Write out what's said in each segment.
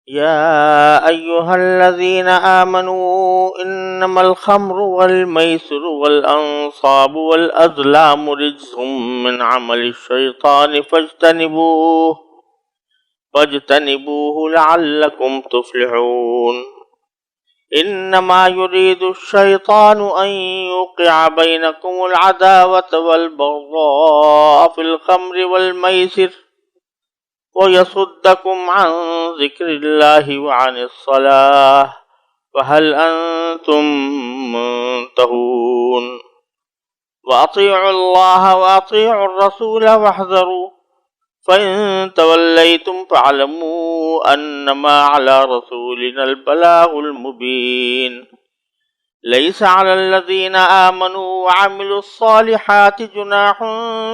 يا أيها الذين آمنوا إنما الخمر والميسر والأنصاب والأزلام رجس من عمل الشيطان فاجتنبوه لعلكم تفلحون إنما يريد الشيطان أن يوقع بينكم العداوة والبغضاء في الخمر والميسر ويصدكم عن ذكر الله وعن الصلاة فهل أنتم منتهون وأطيعوا الله وأطيعوا الرسول واحذروا فإن توليتم فاعلموا أنما على رسولنا البلاغ المبين ليس على الذين آمنوا وعملوا الصالحات جناح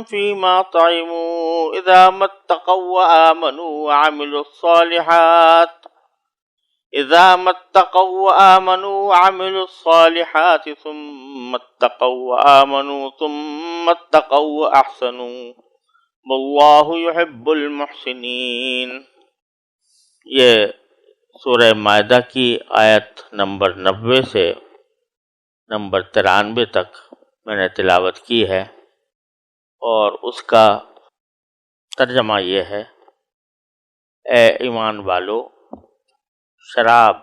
فيما طعموا إذا ما اتقوا وآمنوا وعملوا الصالحات ثم اتقوا وآمنوا ثم اتقوا وأحسنوا واللہ یحب المحسنین۔ یہ سورہ مائدہ کی آیت نمبر 90 سے نمبر 93 تک میں نے تلاوت کی ہے، اور اس کا ترجمہ یہ ہے: اے ایمان والو، شراب،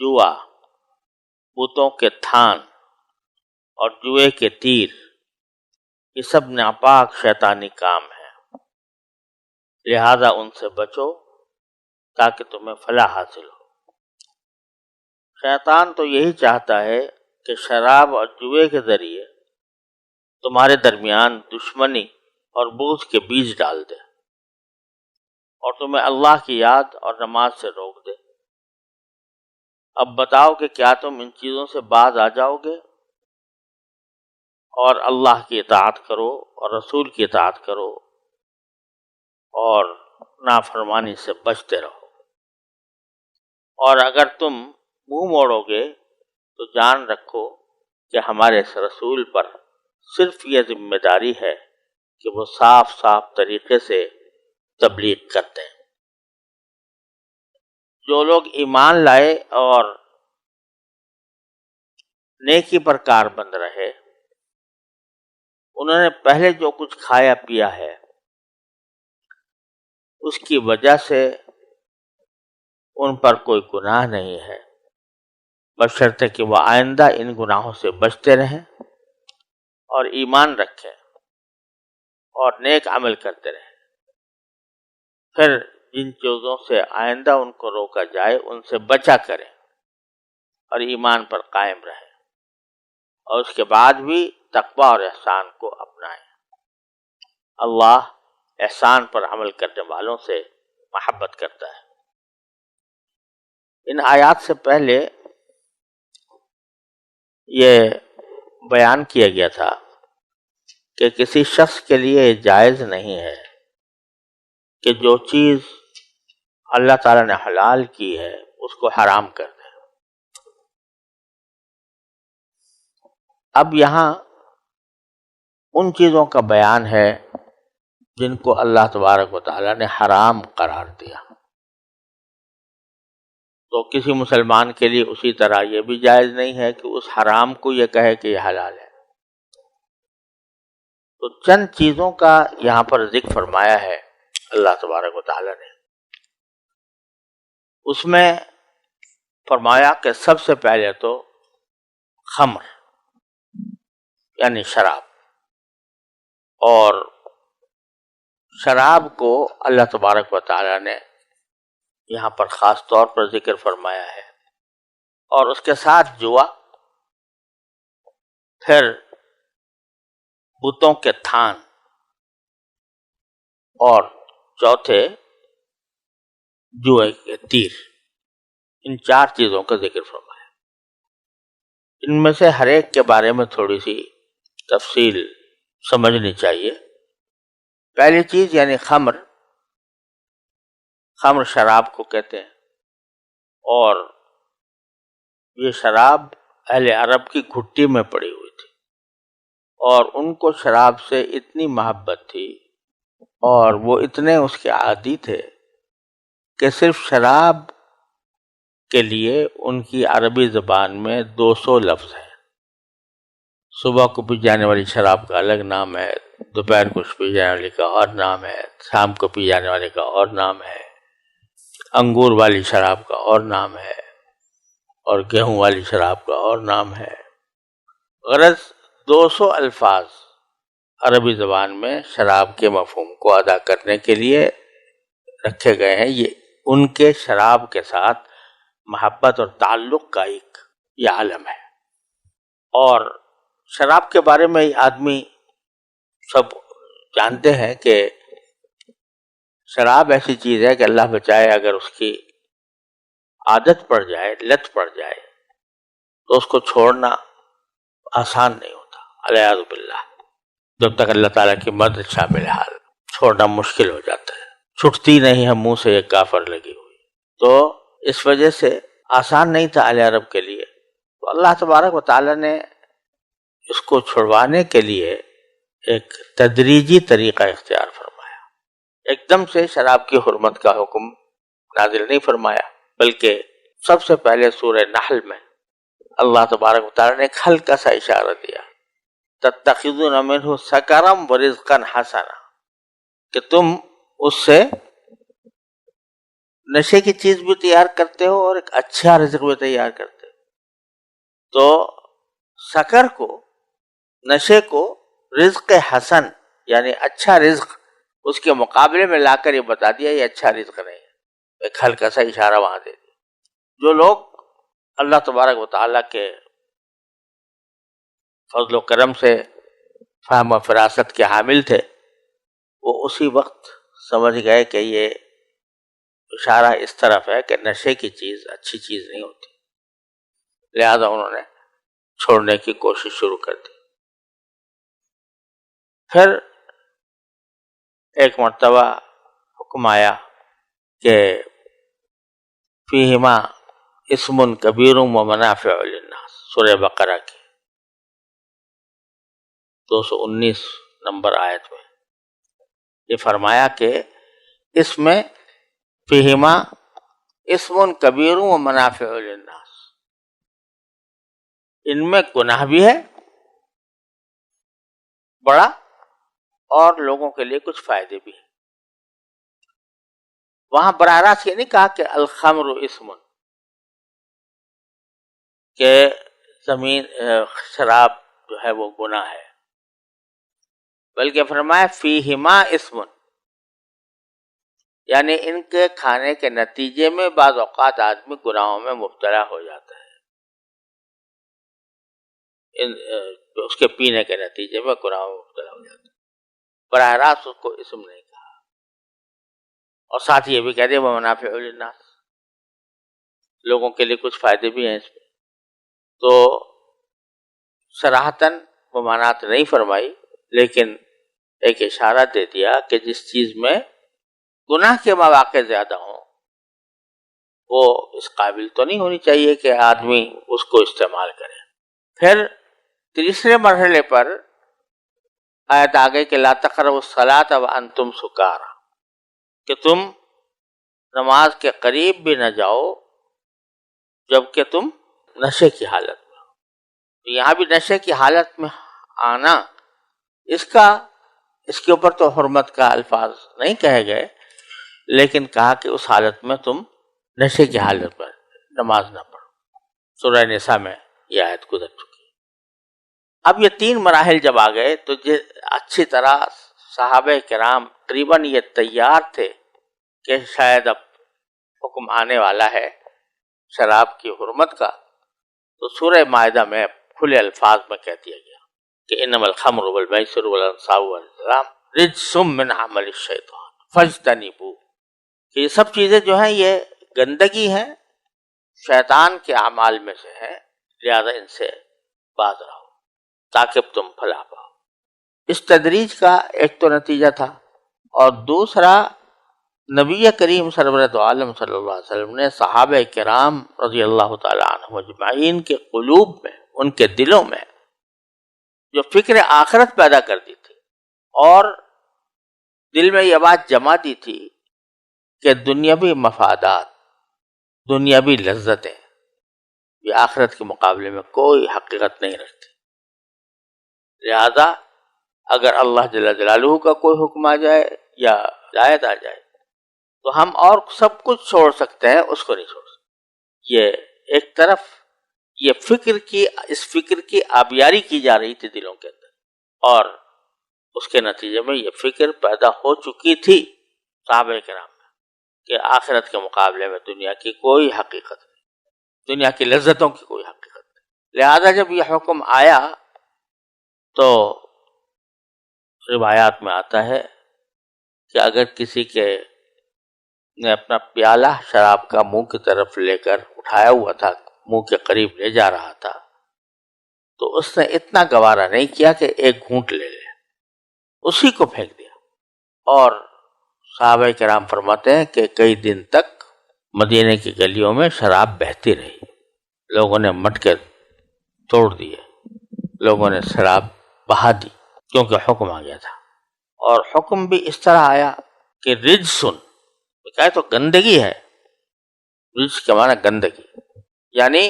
جوا، بتوں کے تھان اور جوئے کے تیر، یہ سب ناپاک شیطانی کام ہے، لہذا ان سے بچو تاکہ تمہیں فلاح حاصل ہو۔ شیطان تو یہی چاہتا ہے کہ شراب اور جوئے کے ذریعے تمہارے درمیان دشمنی اور بغض کے بیج ڈال دے، اور تمہیں اللہ کی یاد اور نماز سے روک دے۔ اب بتاؤ کہ کیا تم ان چیزوں سے باز آ جاؤ گے اور اللہ کی اطاعت کرو اور رسول کی اطاعت کرو اور نافرمانی سے بچتے رہو، اور اگر تم منہ موڑو گے تو جان رکھو کہ ہمارے اس رسول پر صرف یہ ذمہ داری ہے کہ وہ صاف طریقے سے تبلیغ کرتے ہیں۔ جو لوگ ایمان لائے اور نیکی پر کاربند رہے، انہوں نے پہلے جو کچھ کھایا پیا ہے اس کی وجہ سے ان پر کوئی گناہ نہیں ہے، بشرطے کہ وہ آئندہ ان گناہوں سے بچتے رہیں اور ایمان رکھیں اور نیک عمل کرتے رہیں۔ پھر جن چیزوں سے آئندہ ان کو روکا جائے ان سے بچا کریں اور ایمان پر قائم رہیں، اور اس کے بعد بھی تقوی اور احسان کو اپنائیں۔ اللہ احسان پر عمل کرنے والوں سے محبت کرتا ہے۔ ان آیات سے پہلے یہ بیان کیا گیا تھا کہ کسی شخص کے لیے یہ جائز نہیں ہے کہ جو چیز اللہ تعالیٰ نے حلال کی ہے اس کو حرام کر دے۔ اب یہاں ان چیزوں کا بیان ہے جن کو اللہ تبارک و تعالیٰ نے حرام قرار دیا، تو کسی مسلمان کے لیے اسی طرح یہ بھی جائز نہیں ہے کہ اس حرام کو یہ کہے کہ یہ حلال ہے۔ تو چند چیزوں کا یہاں پر ذکر فرمایا ہے اللہ تبارک و تعالیٰ نے۔ اس میں فرمایا کہ سب سے پہلے تو خمر یعنی شراب، اور شراب کو اللہ تبارک و تعالیٰ نے یہاں پر خاص طور پر ذکر فرمایا ہے، اور اس کے ساتھ جوا، پھر بتوں کے تھان، اور چوتھے جوئے کے تیر۔ ان چار چیزوں کا ذکر فرمایا۔ ان میں سے ہر ایک کے بارے میں تھوڑی سی تفصیل سمجھنی چاہیے۔ پہلی چیز یعنی خمر شراب کو کہتے ہیں، اور یہ شراب اہل عرب کی گھٹی میں پڑی ہوئی تھی، اور ان کو شراب سے اتنی محبت تھی اور وہ اتنے اس کے عادی تھے کہ صرف شراب کے لیے ان کی عربی زبان میں 200 لفظ ہیں۔ صبح کو پی جانے والی شراب کا الگ نام ہے، دوپہر کو پی جانے والی کا اور نام ہے، شام کو پی جانے والے کا اور نام ہے، انگور والی شراب کا اور نام ہے، اور گیہوں والی شراب کا اور نام ہے۔ غرض 200 الفاظ عربی زبان میں شراب کے مفہوم کو ادا کرنے کے لیے رکھے گئے ہیں۔ یہ ان کے شراب کے ساتھ محبت اور تعلق کا ایک یہ عالم ہے۔ اور شراب کے بارے میں آدمی سب جانتے ہیں کہ شراب ایسی چیز ہے کہ اللہ بچائے اگر اس کی عادت پڑ جائے، لت پڑ جائے، تو اس کو چھوڑنا آسان نہیں ہوتا، الیاذ باللہ۔ جب تک اللہ تعالیٰ کی مدد شامل حال، چھوڑنا مشکل ہو جاتا ہے، چھٹتی نہیں ہے منہ سے ایک کافر لگی ہوئی۔ تو اس وجہ سے آسان نہیں تھا اہل عرب کے لیے، تو اللہ تبارک و تعالیٰ نے اس کو چھڑوانے کے لیے ایک تدریجی طریقہ اختیار فرمایا۔ ایک دم سے شراب کی حرمت کا حکم نازل نہیں فرمایا، بلکہ سب سے پہلے سورہ نحل میں اللہ تبارک و تعالیٰ نے ایک ہلکا سا اشارہ دیا، تتخذون منہ سکرا ورزقا حسنا، کہ تم اس سے نشے کی چیز بھی تیار کرتے ہو اور ایک اچھا رزق بھی تیار کرتے ہو۔ تو سکر کو، نشے کو رزق حسن یعنی اچھا رزق اس کے مقابلے میں لا کر یہ بتا دیا یہ اچھا رزق نہیں ہے، ایک ہلکا سا اشارہ وہاں دے دیا۔ جو لوگ اللہ تبارک و تعالیٰ کے فضل و کرم سے فہم و فراست کے حامل تھے، وہ اسی وقت سمجھ گئے کہ یہ اشارہ اس طرف ہے کہ نشے کی چیز اچھی چیز نہیں ہوتی، لہذا انہوں نے چھوڑنے کی کوشش شروع کر دی۔ پھر ایک مرتبہ حکم آیا کہ فیہما اسم کبیر و منافع للناس، سورہ بقرہ کی 219 نمبر آیت میں یہ فرمایا کہ اس میں فیہما اسم کبیر و منافع للناس، ان میں گناہ بھی ہے بڑا اور لوگوں کے لیے کچھ فائدے بھی ہیں۔ وہاں براہ راست یہ نہیں کہا کہ الخمر اسم، کہ زمین شراب جو ہے وہ گناہ ہے، بلکہ فرمایا فیہما اسم، یعنی ان کے کھانے کے نتیجے میں بعض اوقات آدمی گناہوں میں مبتلا ہو جاتا ہے، اس کے پینے کے نتیجے میں گناہوں میں مبتلا ہو جاتا ہے۔ براہ راست اس کو اسم نہیں کہا، اور ساتھ یہ بھی کہہ دیا وہ منافع للناس، لوگوں کے لیے کچھ فائدے بھی ہیں اس میں۔ تو صراحتاً ممانعت نہیں فرمائی، لیکن ایک اشارہ دے دیا کہ جس چیز میں گناہ کے مواقع زیادہ ہوں وہ اس قابل تو نہیں ہونی چاہیے کہ آدمی اس کو استعمال کرے۔ پھر تیسرے مرحلے پر آیت آگئی کہ لا تقربوا الصلاۃ وانتم سکارى، کہ تم نماز کے قریب بھی نہ جاؤ جبکہ تم نشے کی حالت میں ہو۔ یہاں بھی نشے کی حالت میں آنا، اس کے اوپر تو حرمت کا الفاظ نہیں کہے گئے، لیکن کہا کہ اس حالت میں تم نشے کی حالت میں نماز نہ پڑھو۔ سورہ نساء میں یہ آیت گزر چکی۔ اب یہ 3 مراحل جب آ گئے تو اچھی طرح صحابہ کرام تقریباً یہ تیار تھے کہ شاید اب حکم آنے والا ہے شراب کی حرمت کا، تو سورہ مائدہ میں کھلے الفاظ میں کہہ دیا گیا کہ انما الخمر والمیسر والانصاب والازلام رجس من عمل الشیطان فاجتنبوہ، کہ یہ سب چیزیں جو ہیں یہ گندگی ہیں، شیطان کے اعمال میں سے ہیں، لہذا ان سے باز رہو تاکہ تم پھلا پاؤ۔ اس تدریج کا ایک تو نتیجہ تھا، اور دوسرا نبی کریم سرورت عالم صلی اللہ علیہ وسلم نے صحابہ کرام رضی اللہ تعالی عنہم اجمعین کے قلوب میں، ان کے دلوں میں جو فکر آخرت پیدا کر دی تھی، اور دل میں یہ بات جما دی تھی کہ دنیاوی مفادات، دنیاوی لذتیں یہ آخرت کے مقابلے میں کوئی حقیقت نہیں رکھتی. لہذا اگر اللہ جل جلالہ کا کوئی حکم آ جائے یا ہدایت آ جائے تو ہم اور سب کچھ چھوڑ سکتے ہیں، اس کو نہیں چھوڑ سکتے. یہ ایک طرف اس فکر کی آبیاری کی جا رہی تھی دلوں کے اندر، اور اس کے نتیجے میں یہ فکر پیدا ہو چکی تھی صحابہ کرام میں کہ آخرت کے مقابلے میں دنیا کی کوئی حقیقت نہیں، دنیا کی لذتوں کی کوئی حقیقت نہیں. لہذا جب یہ حکم آیا تو روایات میں آتا ہے کہ اگر کسی کے نے اپنا پیالہ شراب کا منہ کی طرف لے کر اٹھایا ہوا تھا، منہ کے قریب لے جا رہا تھا، تو اس نے اتنا گوارا نہیں کیا کہ ایک گھونٹ لے لے، اسی کو پھینک دیا. اور صحابہ کرام فرماتے ہیں کہ کئی دن تک مدینے کی گلیوں میں شراب بہتی رہی. لوگوں نے مٹکے توڑ دیے، لوگوں نے شراب بہا دی، کیونکہ حکم آ گیا تھا. اور حکم بھی اس طرح آیا کہ رجسن، کہے تو گندگی ہے، رجس کے معنی گندگی، یعنی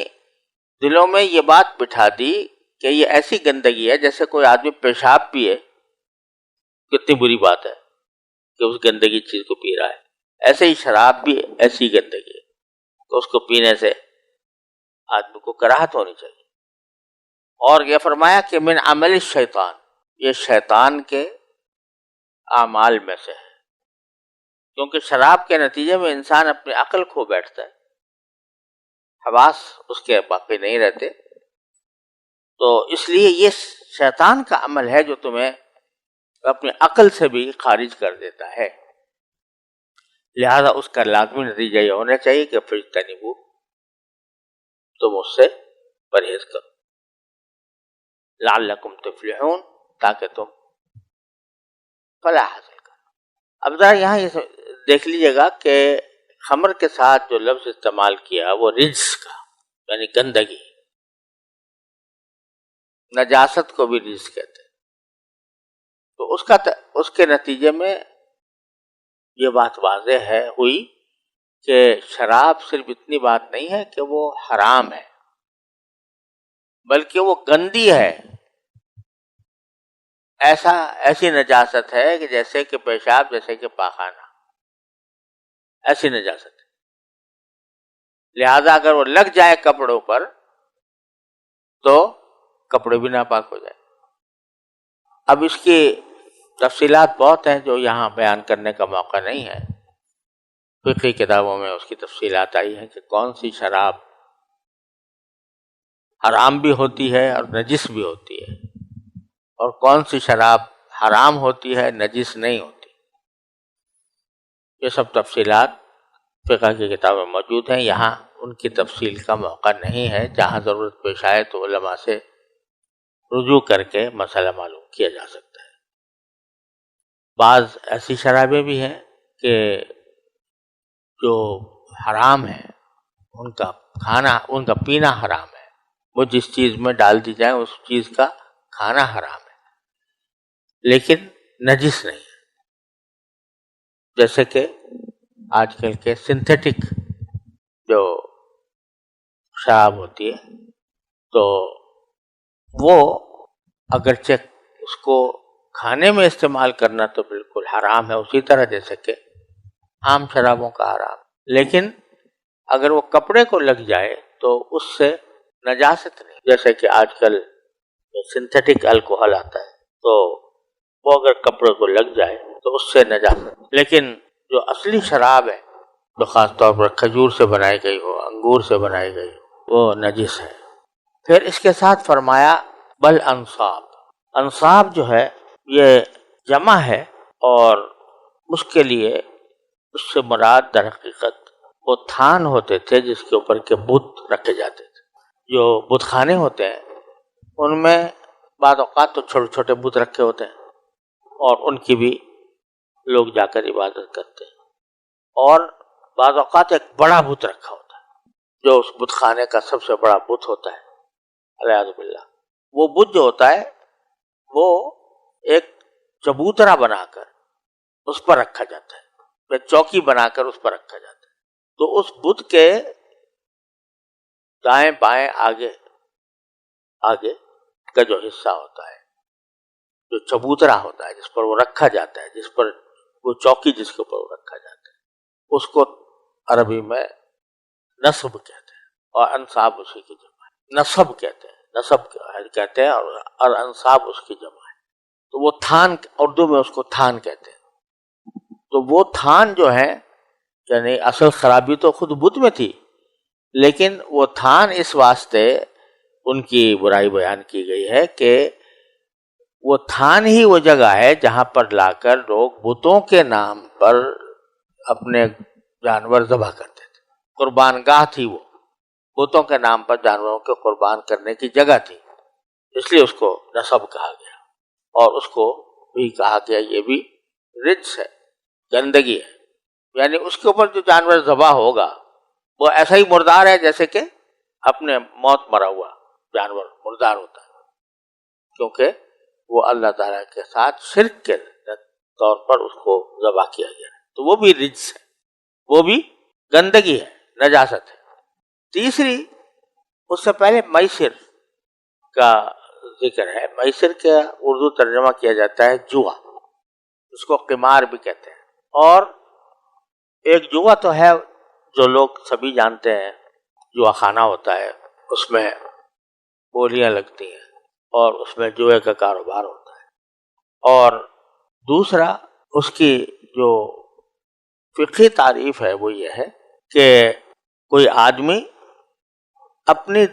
دلوں میں یہ بات بٹھا دی کہ یہ ایسی گندگی ہے جیسے کوئی آدمی پیشاب پیے، کتنی بری بات ہے کہ اس گندگی چیز کو پی رہا ہے. ایسے ہی شراب بھی ایسی گندگی ہے کہ اس کو پینے سے آدمی کو کراہت ہونی چاہیے. اور یہ فرمایا کہ من عمل الشیطان، یہ شیطان کے اعمال میں سے ہے، کیونکہ شراب کے نتیجے میں انسان اپنی عقل کھو بیٹھتا ہے، حواس اس کے باقی نہیں رہتے. تو اس لیے یہ شیطان کا عمل ہے جو تمہیں اپنی عقل سے بھی خارج کر دیتا ہے. لہذا اس کا لازمی نتیجہ یہ ہونا چاہیے کہ فاجتنبوہ، تم اس سے پرہیز کرو، لعلکم تفلحون، تاکہ تم فلاح حاصل کرو. اب ذرا یہاں یہ دیکھ لیجیے گا کہ خمر کے ساتھ جو لفظ استعمال کیا وہ رجس کا، یعنی گندگی، نجاست کو بھی رجس کہتے ہیں. تو اس کے نتیجے میں یہ بات واضح ہوئی کہ شراب صرف اتنی بات نہیں ہے کہ وہ حرام ہے، بلکہ وہ گندی ہے. ایسی نجاست ہے کہ جیسے کہ پیشاب، جیسے کہ پاخانہ، ایسی نجاست ہے. لہذا اگر وہ لگ جائے کپڑوں پر تو کپڑے بھی ناپاک ہو جائے. اب اس کی تفصیلات بہت ہیں جو یہاں بیان کرنے کا موقع نہیں ہے. فقہی کتابوں میں اس کی تفصیلات آئی ہیں کہ کون سی شراب حرام بھی ہوتی ہے اور نجس بھی ہوتی ہے، اور کون سی شراب حرام ہوتی ہے نجس نہیں ہوتی. یہ سب تفصیلات فقہ کی کتابیں موجود ہیں، یہاں ان کی تفصیل کا موقع نہیں ہے. جہاں ضرورت پیش آئے تو علماء سے رجوع کر کے مسئلہ معلوم کیا جا سکتا ہے. بعض ایسی شرابیں بھی ہیں کہ جو حرام ہیں، ان کا کھانا، ان کا پینا حرام ہے. وہ جس چیز میں ڈال دی جائے اس چیز کا کھانا حرام ہے، لیکن نجس نہیں. جیسے کہ آج کل کے سنتھیٹک جو شراب ہوتی ہے، تو وہ اگرچہ اس کو کھانے میں استعمال کرنا تو بالکل حرام ہے، اسی طرح جیسے کہ عام شرابوں کا حرام. لیکن اگر وہ کپڑے کو لگ جائے تو اس سے نجاست نہیں. جیسے کہ آج کل سنتھیٹک الکوہل آتا ہے، تو وہ اگر کپڑے کو لگ جائے تو اس سے نجاست. لیکن جو اصلی شراب ہے، جو خاص طور پر کھجور سے بنائی گئی ہو، انگور سے بنائی گئی ہو، وہ نجس ہے. پھر اس کے ساتھ فرمایا بل انصاب. انصاب جو ہے یہ جمع ہے، اور اس کے لیے اس سے مراد در حقیقت وہ تھان ہوتے تھے جس کے اوپر کے بت رکھے جاتے تھے. جو بت خانے ہوتے ہیں ان میں بعض اوقات تو چھوٹے چھوٹے بت رکھے ہوتے ہیں، اور ان کی بھی لوگ جا کر عبادت کرتے ہیں. اور بعض اوقات ایک بڑا بت رکھا ہوتا ہے جو اس بت خانے کا سب سے بڑا بت ہوتا ہے، الیاذ باللہ. وہ بت جو ہوتا ہے وہ ایک چبوترا بنا کر اس پر رکھا جاتا ہے. میں چوکی بنا کر اس پر رکھا جاتا ہے. تو اس بت کے دائیں بائیں آگے کا جو حصہ ہوتا ہے، جو چبوترا ہوتا ہے جس پر وہ رکھا جاتا ہے، جس پر وہ چوکی جس کے اوپر وہ رکھا جاتا ہے، اس کو عربی میں نصب کہتے ہیں، اور انصاب اسی کی جمع ہے. نصب کہتے ہیں، نصب کہتے ہیں، اور انصاب اس کی جمع ہے. تو وہ تھان، اردو میں اس کو تھان کہتے ہیں. تو وہ تھان جو ہے، یعنی اصل خرابی تو خود بت میں تھی، لیکن وہ تھان اس واسطے ان کی برائی بیان کی گئی ہے کہ وہ تھان ہی وہ جگہ ہے جہاں پر لا کر لوگ بتوں کے نام پر اپنے جانور ذبح کرتے تھے. قربان گاہ تھی وہ، بتوں کے نام پر جانوروں کے قربان کرنے کی جگہ تھی، اس لیے اس کو نصب کہا گیا. اور اس کو بھی کہا گیا یہ بھی رجس ہے، گندگی ہے. یعنی اس کے اوپر جو جانور ذبح ہوگا وہ ایسا ہی مردار ہے جیسے کہ اپنے موت مرا ہوا جانور مردار ہوتا ہے، کیونکہ وہ اللہ تعالیٰ کے ساتھ شرک کے طور پر اس کو ذبح کیا گیا. تو وہ بھی رجس ہے، وہ بھی گندگی ہے، نجاست ہے. تیسری، اس سے پہلے میسر کا ذکر ہے. میسر کا اردو ترجمہ کیا جاتا ہے جوا، اس کو قمار بھی کہتے ہیں. اور ایک جوا تو ہے جو لوگ سبھی جانتے ہیں، جوا خانہ ہوتا ہے، اس میں بولیاں لگتی ہیں اور اس میں جوئے کا کاروبار ہوتا ہے. اور دوسرا، اس کی جو فقہی تعریف ہے وہ یہ ہے کہ کوئی آدمی اپنی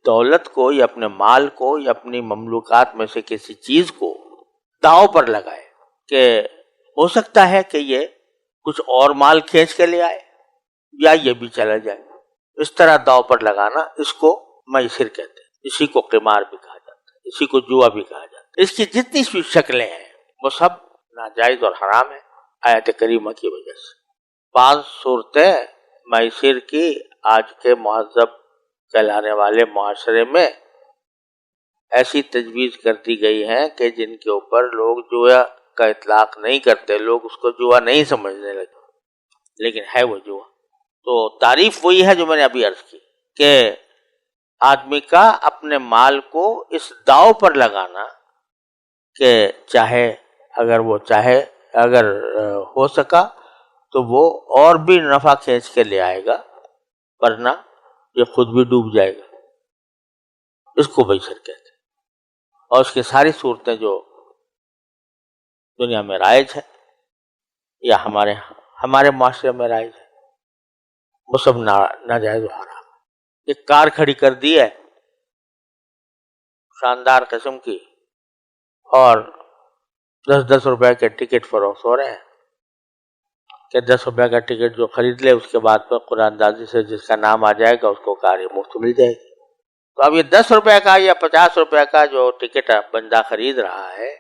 دولت کو یا اپنے مال کو یا اپنی مملوکات میں سے کسی چیز کو داؤ پر لگائے کہ ہو سکتا ہے کہ یہ کچھ اور مال کھینچ کے لے آئے یا یہ بھی چلا جائے. اس طرح داؤ پر لگانا اس کو میسر کہتے ہیں. اسی کو قمار بھی کہا جاتا ہے، اسی کو جوا بھی کہا جاتا ہے. اس کی جتنی بھی شکلیں ہیں وہ سب ناجائز اور حرام ہیں آیت کریمہ کی وجہ سے. 5 صورتیں میسر کی آج کے مہذب کہلانے والے معاشرے میں ایسی تجویز کر دی گئی ہیں کہ جن کے اوپر لوگ جوا کا اطلاق نہیں کرتے، لوگ اس کو جوا نہیں سمجھنے لگے، لیکن ہے وہ جوا. تو تعریف وہی ہے جو میں نے ابھی عرض کی کہ آدمی کا اپنے مال کو اس داؤ پر لگانا کہ اگر ہو سکا تو وہ اور بھی نفع کھینچ کے لے آئے گا، ورنہ یہ خود بھی ڈوب جائے گا. اس کو میسر کہتے ہیں. اور اس کی ساری صورتیں جو دنیا میں رائج ہے یا ہمارے معاشرے میں رائج ہے وہ سب ناجائز و حرام. ایک کار کھڑی کر دی ہے شاندار قسم کی، اور 10 روپے کے ٹکٹ فروخت ہو رہے ہیں کہ 10 روپے کا ٹکٹ جو خرید لے اس کے بعد میں قرآن اندازی سے جس کا نام آ جائے گا اس کو کار مفت مل جائے گی. تو اب یہ 10 روپے کا یا 50 روپے کا جو ٹکٹ بندہ خرید رہا ہے،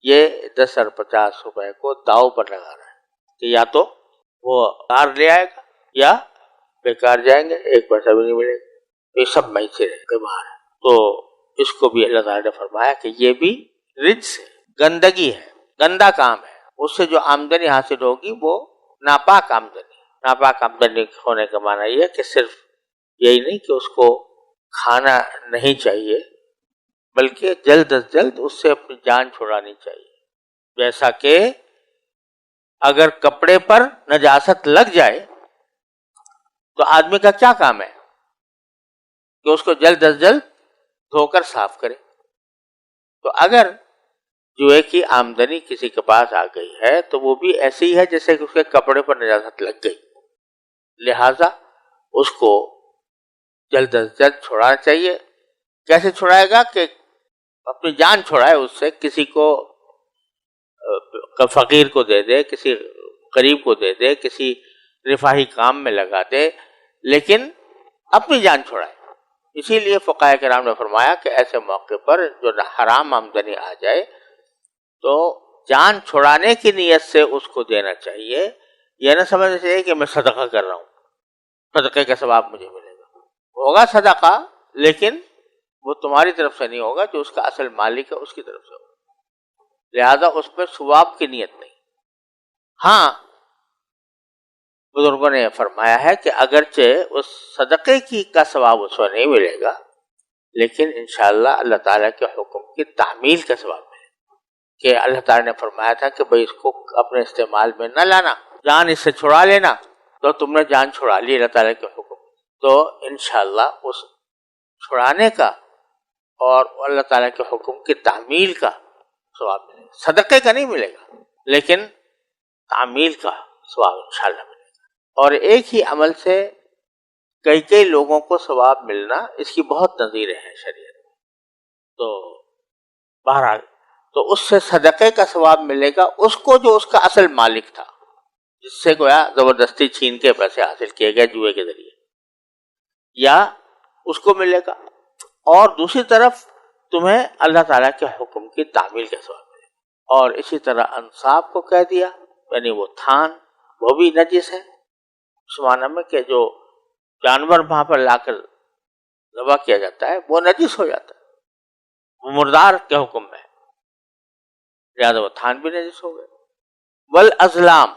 یہ 10 اور 50 روپے کو داؤ پر لگا رہا ہے کہ یا تو وہ کار لے آئے گا یا بیکار جائیں گے، 1 پیسہ بھی نہیں ملے گا. یہ سب میسر ہے، قمار ہے. تو اس کو بھی اللہ تعالیٰ نے فرمایا کہ یہ بھی رجس ہے، گندگی ہے، گندا کام ہے. اس سے جو آمدنی حاصل ہوگی وہ ناپاک آمدنی. ناپاک آمدنی ہونے کا معنی یہ ہے کہ صرف یہی نہیں کہ اس کو کھانا نہیں چاہیے، بلکہ جلد از جلد اس سے اپنی جان چھڑانی چاہیے. جیسا کہ اگر کپڑے پر نجاست لگ جائے تو آدمی کا کیا کام ہے کہ اس کو جلد از جلد دھو کر صاف کرے. تو اگر جوئے کی آمدنی کسی کے پاس آ گئی ہے تو وہ بھی ایسے ہی ہے جیسے کہ اس کے کپڑے پر نجاست لگ گئی. لہذا اس کو جلد از جلد چھڑانا چاہیے. کیسے چھڑائے گا کہ اپنی جان چھڑائے، اس سے کسی کو فقیر کو دے دے، کسی غریب کو دے دے، کسی رفاہی کام میں لگا دے، لیکن اپنی جان چھڑائے. اسی لیے فقہاء کرام نے فرمایا کہ ایسے موقع پر جو حرام آمدنی آ جائے تو جان چھڑانے کی نیت سے اس کو دینا چاہیے. یہ نہ سمجھنا چاہیے کہ میں صدقہ کر رہا ہوں، صدقے کا ثواب مجھے ملے گا. ہوگا صدقہ، لیکن وہ تمہاری طرف سے نہیں ہوگا، جو اس کا اصل مالک ہے اس کی طرف سے ہوگا. لہذا اس پہ ثواب کی نیت نہیں. ہاں، بزرگوں نے فرمایا ہے کہ اگرچہ اس صدقے کا ثواب اس کو نہیں ملے گا، لیکن انشاءاللہ اللہ تعالیٰ کے حکم کی تعمیل کا ثواب ملے گا، کہ اللہ تعالیٰ نے فرمایا تھا کہ بھئی اس کو اپنے استعمال میں نہ لانا، جان اس سے چھڑا لینا، تو تم نے جان چھڑا لی اللہ تعالیٰ کے حکم، تو انشاءاللہ اس چھڑانے کا اور اللہ تعالیٰ کے حکم کی تعمیل کا ثواب ملے گا۔ صدقے کا نہیں ملے گا، لیکن تعمیل کا ثواب انشاءاللہ ملے گا۔ اور ایک ہی عمل سے کئی لوگوں کو ثواب ملنا، اس کی بہت نظیریں ہیں شریعت میں۔ تو بہرحال تو اس سے صدقے کا ثواب ملے گا اس کو جو اس کا اصل مالک تھا، جس سے گویا زبردستی چھین کے پیسے حاصل کیے گئے جوئے کے ذریعے، یا اس کو ملے گا، اور دوسری طرف تمہیں اللہ تعالیٰ کے حکم کی تعمیل کا ثواب ملے گا۔ اور اسی طرح انصاب کو کہہ دیا، یعنی وہ تھان، وہ بھی نجس ہے، اس معنی میں کہ جو جانور وہاں پر لا کر ذبح کیا جاتا ہے وہ نجس ہو جاتا ہے، وہ مردار کے حکم میں، لہٰذا وہ تھان بھی نجس ہو گئے۔ والازلام،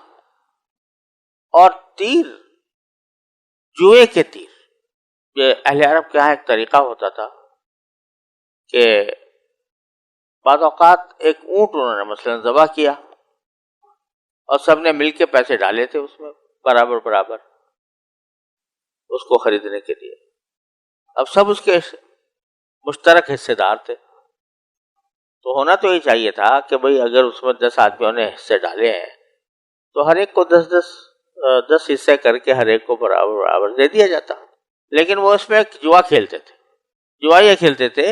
اور تیر، جوئے کے تیر، یہ اہل عرب کے یہاں ایک طریقہ ہوتا تھا کہ بعض اوقات ایک اونٹ انہوں نے مثلا ذبح کیا اور سب نے مل کے پیسے ڈالے تھے اس میں برابر اس کو خریدنے کے لیے، اب سب اس کے مشترک حصے دار تھے، تو ہونا تو یہ چاہیے تھا کہ بھئی اگر اس میں 10 آدمیوں نے حصے ڈالے ہیں تو ہر ایک کو 10 حصے کر کے ہر ایک کو برابر دے دیا جاتا، لیکن وہ اس میں ایک جوا کھیلتے تھے۔ جوا یہ کھیلتے تھے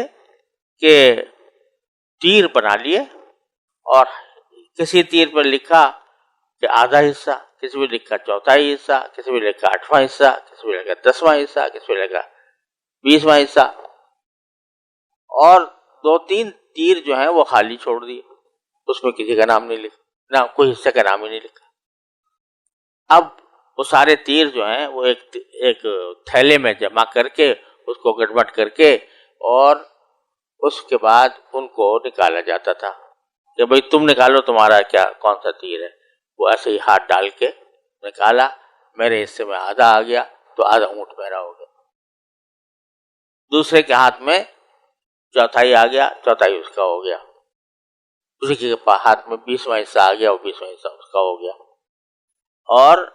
کہ تیر بنا لیے اور کسی تیر پر لکھا کہ آدھا حصہ، کسی میں لکھا چوتھائی حصہ، کسی میں لکھا 8واں حصہ، کسی میں لکھا 10واں حصہ، کسی میں لکھا 20واں حصہ، اور 2-3 تیر جو ہیں وہ خالی چھوڑ دیے، اس میں کسی کا نام نہیں لکھا، نہ کوئی حصے کا نام ہی نہیں لکھا۔ اب وہ سارے تیر جو ہیں وہ ایک تھیلے میں جمع کر کے اس کو گٹمٹ کر کے، اور اس کے بعد ان کو نکالا جاتا تھا کہ بھئی تم نکالو تمہارا کیا کون سا تیر ہے، وہ ایسے ہی ہاتھ ڈال کے نکالا، میرے حصے میں آدھا آ گیا تو آدھا اونٹ میرا ہو گیا، دوسرے کے ہاتھ میں چوتھائی آ گیا، چوتھائی اس کا ہو گیا، اسی کے ہاتھ میں 20واں حصہ آ گیا، وہ 20واں حصہ اس کا ہو گیا، اور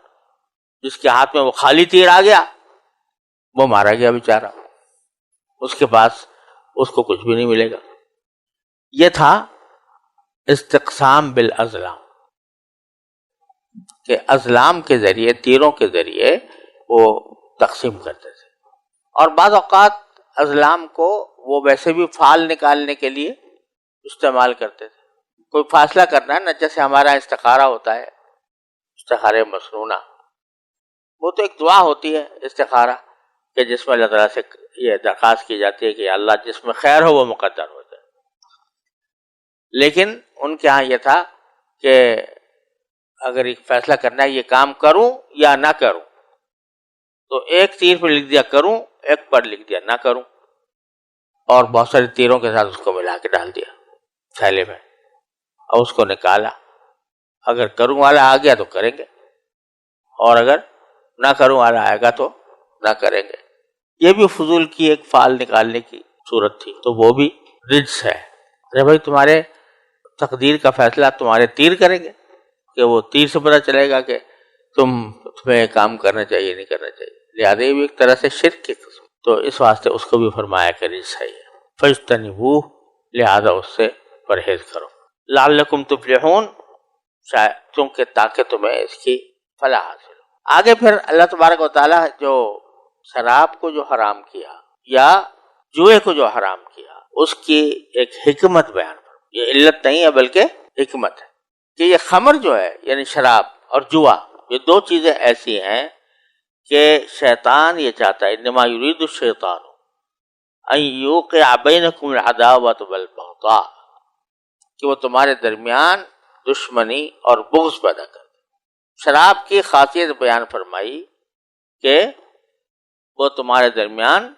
جس کے ہاتھ میں وہ خالی تیر آ گیا وہ مارا گیا بیچارہ، اس کے پاس اس کو کچھ بھی نہیں ملے گا۔ یہ تھا استقسام بالازلام، کہ ازلام کے ذریعے، تیروں کے ذریعے وہ تقسیم کرتے تھے، اور بعض اوقات ازلام کو وہ ویسے بھی فال نکالنے کے لیے استعمال کرتے تھے، کوئی فاصلہ کرنا ہے نا، جیسے ہمارا استخارہ ہوتا ہے، استخارہ مسنونہ، وہ تو ایک دعا ہوتی ہے استخارہ، کہ جس میں اللہ تعالیٰ سے یہ درخواست کی جاتی ہے کہ اللہ جس میں خیر ہو وہ مقدر ہو جائے، لیکن ان کے ہاں یہ تھا کہ اگر ایک فیصلہ کرنا ہے یہ کام کروں یا نہ کروں، تو ایک تیر پر لکھ دیا کروں، ایک پر لکھ دیا نہ کروں، اور بہت سارے تیروں کے ساتھ اس کو ملا کے ڈال دیا تھیلے میں، اور اس کو نکالا، اگر کروں والا آ گیا تو کریں گے، اور اگر نہ کروں والا آئے گا تو نہ کریں گے۔ یہ بھی فضول کی ایک فال نکالنے کی صورت تھی، تو وہ بھی رجس ہے۔ ارے بھائی تمہارے تقدیر کا فیصلہ تمہارے تیر کریں گے، کہ وہ تیر سے پتہ چلے گا کہ تمہیں کام کرنا چاہیے نہیں کرنا چاہیے، لہٰذا یہ بھی ایک طرح سے شرک کی قسم، تو اس واسطے اس کو بھی فرمایا کہ رجس ہے یہ، فاجتنبوہ، لہٰذا اس سے پرہیز کرو، لعلکم تفلحون، شاید کیونکہ تاکہ تمہیں اس کی فلاح حاصل ہو۔ آگے پھر اللہ تبارک و تعالیٰ جو شراب کو جو حرام کیا یا جوئے کو جو حرام کیا، اس کی ایک حکمت بیان کرو، یہ علت نہیں ہے بلکہ حکمت ہے، کہ یہ خمر جو ہے یعنی شراب اور جوا، یہ دو چیزیں ایسی ہیں کہ شیطان یہ چاہتا ہے، انما یرید الشیطان ان یوقع بینکم العداوۃ والبغضاء، کہ وہ تمہارے درمیان دشمنی اور بغض پیدا کر دے۔ شراب کی خاصیت بیان فرمائی کہ وہ تمہارے درمیان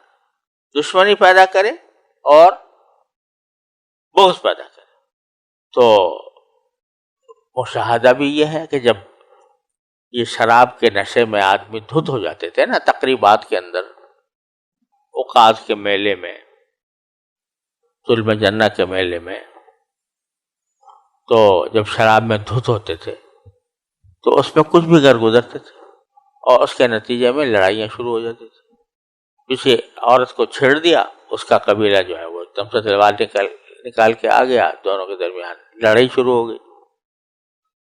دشمنی پیدا کرے اور بغض پیدا کرے۔ تو مشاہدہ بھی یہ ہے کہ جب یہ شراب کے نشے میں آدمی دھت ہو جاتے تھے نا تقریبات کے اندر، اوقاز کے میلے میں، ظلم جنہ کے میلے میں، تو جب شراب میں دھت ہوتے تھے تو اس میں کچھ بھی گر گزرتے تھے اور اس کے نتیجے میں لڑائیاں شروع ہو جاتی تھی. کسی عورت کو چھیڑ دیا، اس کا قبیلہ جو ہے وہ ایک دم سے تلوار نکال کے آ گیا، دونوں کے درمیان لڑائی شروع ہو گئی.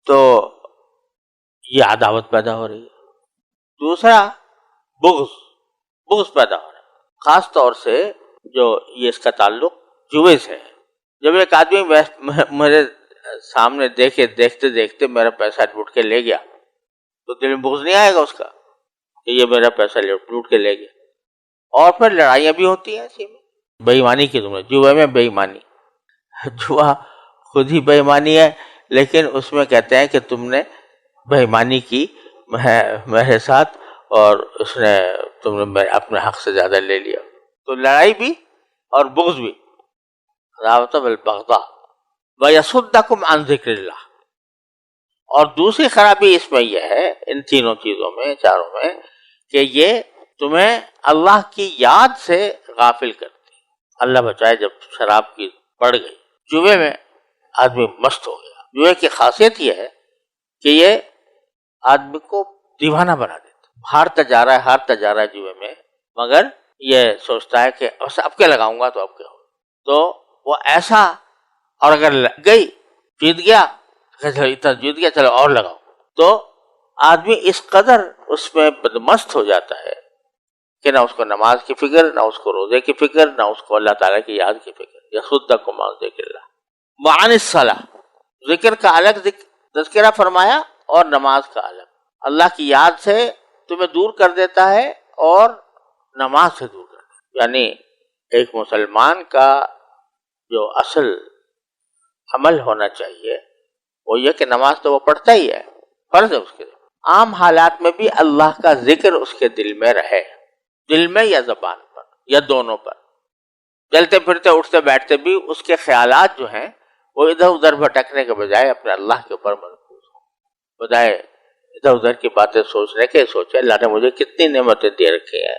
تو یہ عداوت پیدا ہو رہی ہے. دوسرا بغض پیدا ہو رہا ہے، خاص طور سے جو یہ اس کا تعلق جوئے سے ہے. جب ایک آدمی میرے سامنے دیکھتے دیکھتے میرا پیسہ لوٹ کے لے گیا تو دل میں بغض نہیں آئے گا اس کا کہ یہ میرا پیسہ لوٹ کے لے گیا. اور پھر لڑائیاں بھی ہوتی ہیں اسی میں. بے ایمانی کی تم نے جوئے میں بے ایمانی، جوا خود ہی بے ایمانی ہے، لیکن اس میں کہتے ہیں کہ تم نے بے ایمانی کی میرے ساتھ اور تم نے اپنے حق سے زیادہ لے لیا. تو لڑائی بھی اور بغض بھی. عداوت بالبغضاء وَيَصُدَّكُمْ عَنْ ذِكْرِ اللَّهِ. اور دوسری خرابی اس میں یہ ہے، ان تینوں چیزوں میں، چاروں میں، کہ یہ تمہیں اللہ کی یاد سے غافل کرتی. اللہ بچائے جب شراب کی پڑ گئی، جوئے میں آدمی مست ہو گیا. جوئے کی خاصیت یہ ہے کہ یہ آدمی کو دیوانہ بنا دیتا. ہارتا جا رہا ہے جوئے میں، مگر یہ سوچتا ہے کہ اب کیا لگاؤں گا تو اب کیا ہوگا. تو وہ ایسا، اور اگر گئی جیت گیا اتنا جیت گیا چلو اور لگاؤ. تو آدمی اس قدر اس میں بدمست ہو جاتا ہے کہ نہ اس کو نماز کی فکر، نہ اس کو روزے کی فکر، نہ اس کو اللہ تعالیٰ کی یاد کی فکر. یصدکم عن ذکر اللہ وعن الصلاۃ. ذکر کا الگ تذکرہ فرمایا اور نماز کا الگ. اللہ کی یاد سے تمہیں دور کر دیتا ہے اور نماز سے دور کر دیتا ہے. یعنی ایک مسلمان کا جو اصل عمل ہونا چاہیے وہ یہ کہ نماز تو وہ پڑھتا ہی ہے، فرض ہے اس کے. عام حالات میں بھی اللہ کا ذکر اس کے دل میں رہے، دل میں یا زبان پر یا دونوں پر. چلتے پھرتے اٹھتے بیٹھتے بھی اس کے خیالات جو ہیں وہ ادھر ادھر بھٹکنے کے بجائے اپنے اللہ کے اوپر مرکوز ہوں، بجائے ادھر ادھر کی باتیں سوچنے کے سوچے اللہ نے مجھے کتنی نعمتیں دے رکھی ہیں،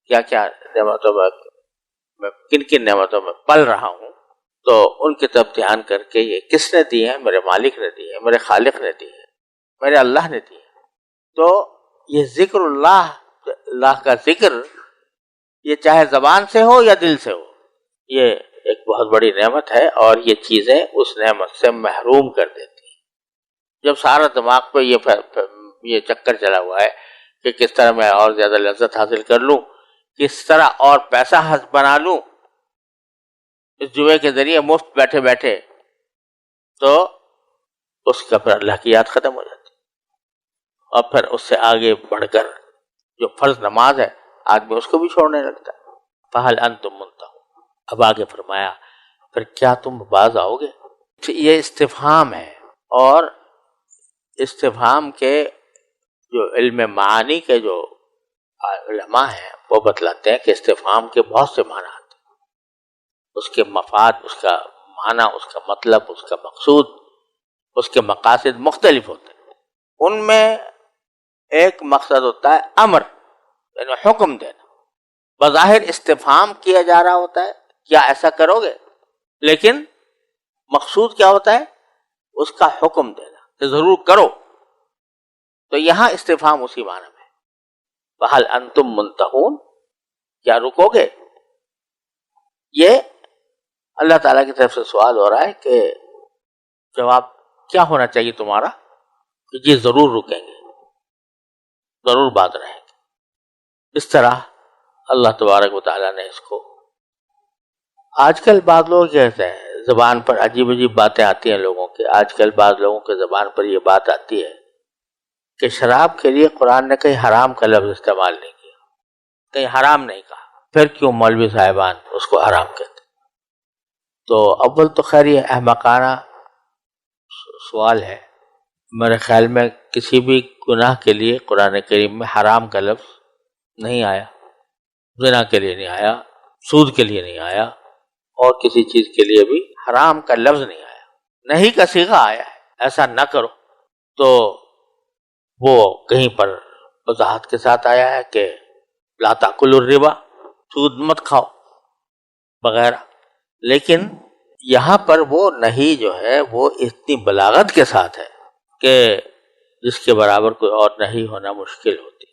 کیا کیا نعمتوں میں کن کن نعمتوں میں پل رہا ہوں، تو ان کی طرف دھیان کر کے یہ کس نے دی ہے؟ میرے مالک نے دی ہے، میرے خالق نے دی ہے، میرے اللہ نے دی ہے. تو یہ ذکر اللہ کا ذکر، یہ چاہے زبان سے ہو یا دل سے ہو، یہ ایک بہت بڑی نعمت ہے اور یہ چیزیں اس نعمت سے محروم کر دیتی ہیں. جب سارا دماغ پہ یہ چکر چلا ہوا ہے کہ کس طرح میں اور زیادہ لذت حاصل کر لوں، کس طرح اور پیسہ بنا لوں اس جوئے کے ذریعے مفت بیٹھے بیٹھے، تو اس کا پھر اللہ کی یاد ختم ہو جاتی. اور پھر اس سے آگے بڑھ کر جو فرض نماز ہے آدمی اس کو بھی چھوڑنے لگتا ہے. فَهَلْ أَنْتُمْ مُنْتَهُونَ. اب آگے فرمایا پھر کیا تم باز آؤ گے. یہ استفہام ہے، اور استفہام کے جو علم معانی کے جو علماء ہیں وہ بتلاتے ہیں کہ استفہام کے بہت سے معنی آتے ہیں. اس کے مفاد، اس کا معنی، اس کا مطلب، اس کا مقصود، اس کے مقاصد مختلف ہوتے ہیں. ان میں ایک مقصد ہوتا ہے امر، یعنی حکم دینا. بظاہر استفہام کیا جا رہا ہوتا ہے کیا ایسا کرو گے، لیکن مقصود کیا ہوتا ہے؟ اس کا حکم دینا کہ ضرور کرو. تو یہاں استفہام اسی معنی میں ہے. فَهَلْ أَنْتُمْ مُنْتَهُونَ. کیا رکو گے؟ یہ اللہ تعالیٰ کی طرف سے سوال ہو رہا ہے کہ جواب کیا ہونا چاہیے تمہارا کہ جی ضرور رکیں گے، ضرور بات رہیں گے. اس طرح اللہ تبارک و تعالیٰ نے اس کو، آج کل بعض لوگ کہتے ہیں زبان پر عجیب عجیب باتیں آتی ہیں لوگوں کے. آج کل بعض لوگوں کے زبان پر یہ بات آتی ہے کہ شراب کے لیے قرآن نے کہیں حرام کا لفظ استعمال نہیں کیا، کہیں حرام نہیں کہا، پھر کیوں مولوی صاحبان اس کو حرام کہتے؟ تو اول تو خیر یہ احمقانہ سوال ہے. میرے خیال میں کسی بھی گناہ کے لیے قرآن کریم میں حرام کا لفظ نہیں آیا. زنا کے لیے نہیں آیا، سود کے لیے نہیں آیا، اور کسی چیز کے لیے بھی حرام کا لفظ نہیں آیا. نہیں کا صیغہ آیا ہے، ایسا نہ کرو. تو وہ کہیں پر وضاحت کے ساتھ آیا ہے کہ لا تاکلوا الربا، سود مت کھاؤ وغیرہ، لیکن یہاں پر وہ نہیں جو ہے وہ اتنی بلاغت کے ساتھ ہے کہ جس کے برابر کوئی اور نہیں ہونا مشکل ہوتی.